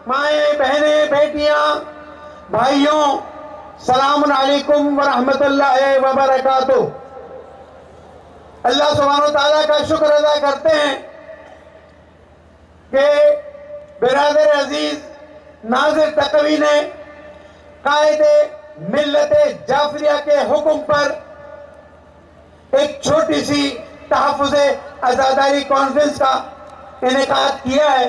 مائیں بہنیں بیٹیاں بھائیوں سلام علیکم ورحمۃ اللہ وبرکاتہ۔ اللہ سبحانہ وتعالیٰ کا شکر ادا کرتے ہیں کہ برادر عزیز ناظر تقوی نے قائد ملت جعفریہ کے حکم پر ایک چھوٹی سی تحفظ عزاداری کانفرنس کا انعقاد کیا ہے،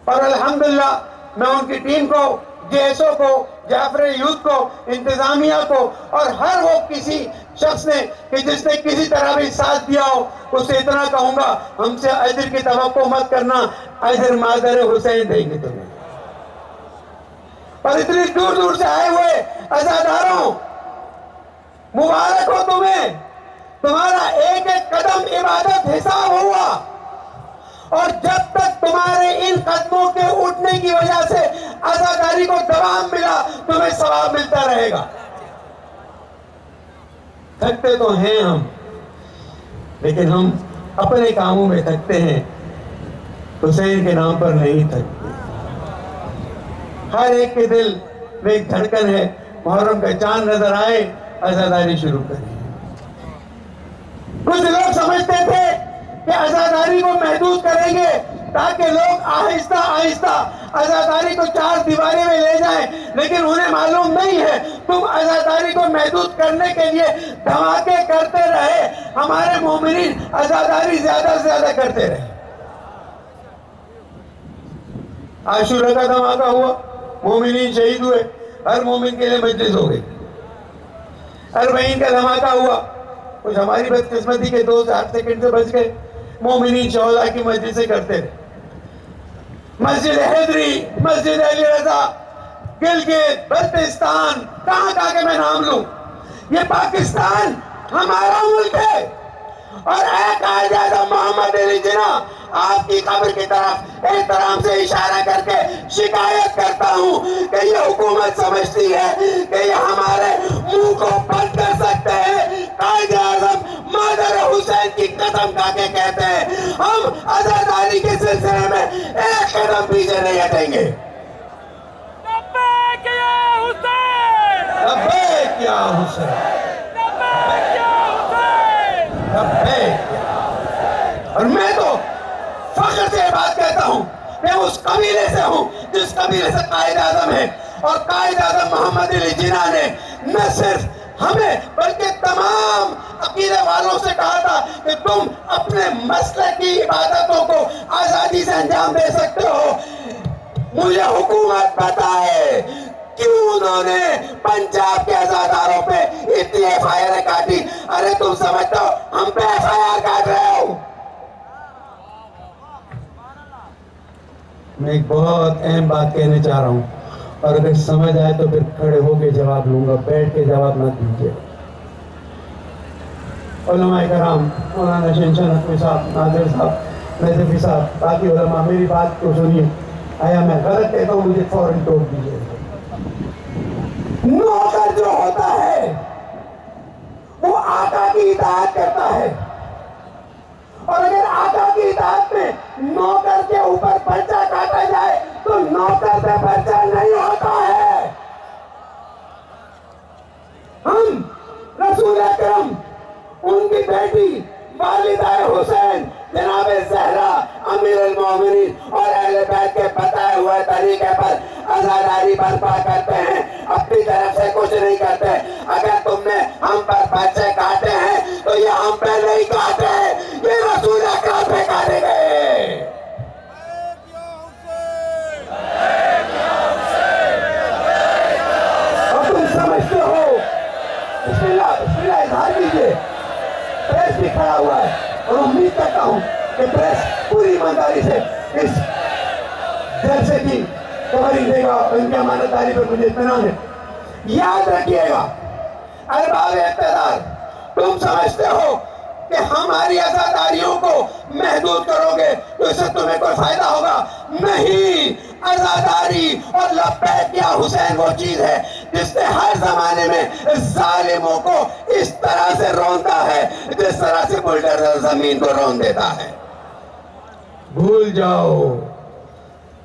اور الحمدللہ میں ان کی ٹیم کو، جے ایس او کو، جعفر یوتھ کو، انتظامیہ کو اور ہر وہ کسی شخص نے کہ جس نے کسی طرح بھی ساتھ دیا ہو اس سے اتنا کہوں گا، ہم سے اجر کی توقع مت کرنا، اجر مادر حسین دیں گے تمہیں۔ اور اتنی دور دور سے آئے ہوئے عزاداروں مبارک ہو تمہیں، تمہارا ایک ایک قدم عبادت حساب ہوا، اور جب تک تمہارے ان قدموں کے اٹھنے کی وجہ سے عزاداری کو دوام ملا تمہیں ثواب ملتا رہے گا۔ تھکتے تو ہیں ہم، لیکن ہم اپنے کاموں میں تھکتے ہیں، حسین کے نام پر نہیں تھکتے۔ ہر ایک کے دل میں ایک دھڑکن ہے، محرم کا چاند نظر آئے عزاداری شروع کریں۔ کچھ لوگ سمجھتے تھے کہ عزاداری کو محدود کریں گے تاکہ لوگ آہستہ آہستہ عزاداری کو چار دیواری میں لے جائیں، لیکن انہیں معلوم نہیں ہے تم عزاداری کو محدود کرنے کے لیے دھماکے کرتے رہے، ہمارے مومنین عزاداری زیادہ سے زیادہ کرتے رہے۔ عاشورہ کا دھماکہ ہوا، مومنین شہید ہوئے، ہر مومن کے لیے مجلس ہو گئی۔ اربعین کا دھماکہ ہوا، کچھ ہماری بدقسمتی کے 2 سیکنڈ سے بچ گئے، مومنین شہداء کی مجلسیں کرتے رہے۔ مسجد حیدری، مسجد علی رضا، گلگت، بلتستان، کہاں کے میں نام لوں، یہ پاکستان ہمارا ملک ہے، اور اے قائد اعظم محمد علی جناح، آپ کی قبر کی طرف احترام سے اشارہ کر کے شکایت کرتا ہوں کہ یہ حکومت سمجھتی ہے کہ یہ ہمارے منہ کو بند کر سکتے ہیں۔ قائد اعظم مادر حسین کی قسم کھا کے کہتے ہیں ہم عزاداری کے سلسلے میں ایک قدم پیچھے نہیں ہٹیں گے۔ لبیک یا حسین، لبیک یا حسین، لبیک یا حسین، لبیک یا حسین۔ اور میں تو فخر سے یہ بات کہتا ہوں میں اس قبیلے سے ہوں جس قبیلے سے قائد اعظم ہے، اور قائد اعظم محمد علی جناح نے نہ صرف ہمیں بلکہ تمام عقیدہ والوں سے کہا تھا کہ تم اپنے مسلک کی عبادتوں کو آزادی سے انجام دے سکتے ہو۔ مجھے حکومت بتائے کیوں انہوں نے پنجاب کے عزاداروں پہ اتنی ایف آئی آر کاٹی؟ ارے تم سمجھتے ہو ہم پہ ایف آئی آر کاٹ رہے ہو؟ میں ایک بہت اہم بات کہنے چاہ رہا ہوں، اور اگر سمجھ آئے تو پھر کھڑے ہو کے جواب لوں گا، بیٹھ کے جواب نہ دیجیے۔ علماء کرام، مولانا شنشن نقوی صاحب، ناظر صاحب، نظفی صاحب، باقی علماء، میری بات کو سنیے، آیا میں غلط کہتا ہوں مجھے فوراً ٹوک دیجیے۔ نوکر جو ہوتا ہے وہ آقا کی اطاعت کرتا ہے، اور اگر آقا کی اطاعت میں نوکر کے اوپر پرچہ کاٹا جائے تو نوکر پہ پرچہ نہیں ہوتا ہے۔ ہم رسول اکرم، ان کی بیٹی والدہ حسین جناب زہرا امیر المومنین اور اہل بیت کے بتائے ہوئے طریقے پر عزاداری برپا کرتے ہیں، اپنی طرف سے کچھ نہیں کرتے۔ اگر تم نے ہم پر پرچے کاٹے ہیں تو یہ ہم پہ نہیں کاٹے، یہ رسول اکرم پہ کاٹے گئے۔ اور تم سمجھتے ہو، بسم اللہ اظہار کیجئے، پریس بھی کھڑا ہوا ہے، اور امید کرتا ہوں کہ پریس پوری ایمانداری سے اس جلسے کی کوریج دے گا، اور ان کی امانت داری پر مجھے اطمینان ہے۔ یاد رکھیے گا ارباب اقتدار، تم سمجھتے ہو کہ ہماری عزاداریوں کو محدود کرو گے تو اس سے تمہیں کوئی فائدہ ہوگا؟ نہیں، عزاداری اور لبیک یا حسین وہ چیز ہے جس نے ہر زمانے میں ظالموں کو اس طرح سے روندا ہے جس طرح سے بلڈر زمین کو رون دیتا ہے۔ بھول جاؤ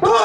2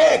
1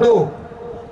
2,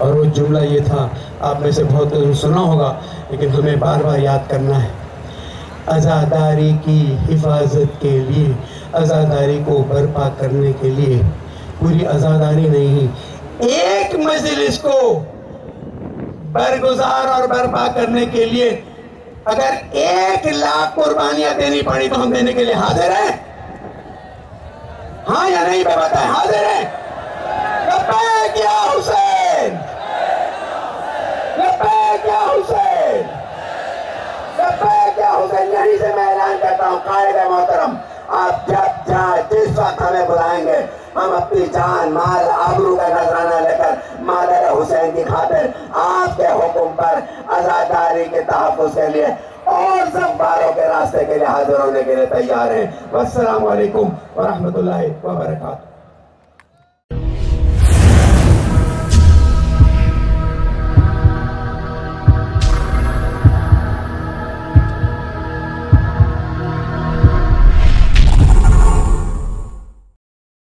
اور وہ جملہ یہ تھا، آپ میں سے بہت سنا ہوگا لیکن ہمیں بار بار یاد کرنا ہے، عزاداری کی حفاظت کے لیے، عزاداری کو برپا کرنے کے لیے، پوری عزاداری نہیں، ایک مجلس کو برگزار اور برپا کرنے کے لیے اگر 1,00,000 قربانیاں دینی پڑی تو ہم دینے کے لیے حاضر ہیں؟ ہاں یا نہیں؟ بتائیں، حاضر ہیں؟ لبیک یا حسین، لبیک یا حسین، لبیک یا حسین۔ یہیں سے میں اعلان کرتا ہوں، قائد محترم، آپ جب جائیں جس وقت ہمیں بلائیں گے، ہم اپنی جان مال آبرو کا نذرانہ لے کر مادر حسین کی خاطر آپ کے حکم پر عزاداری کے تحفظ کے لیے اور زمباروں کے راستے کے لیے حاضر ہونے کے لیے تیار ہیں۔ والسلام علیکم ورحمۃ اللہ وبرکاتہ۔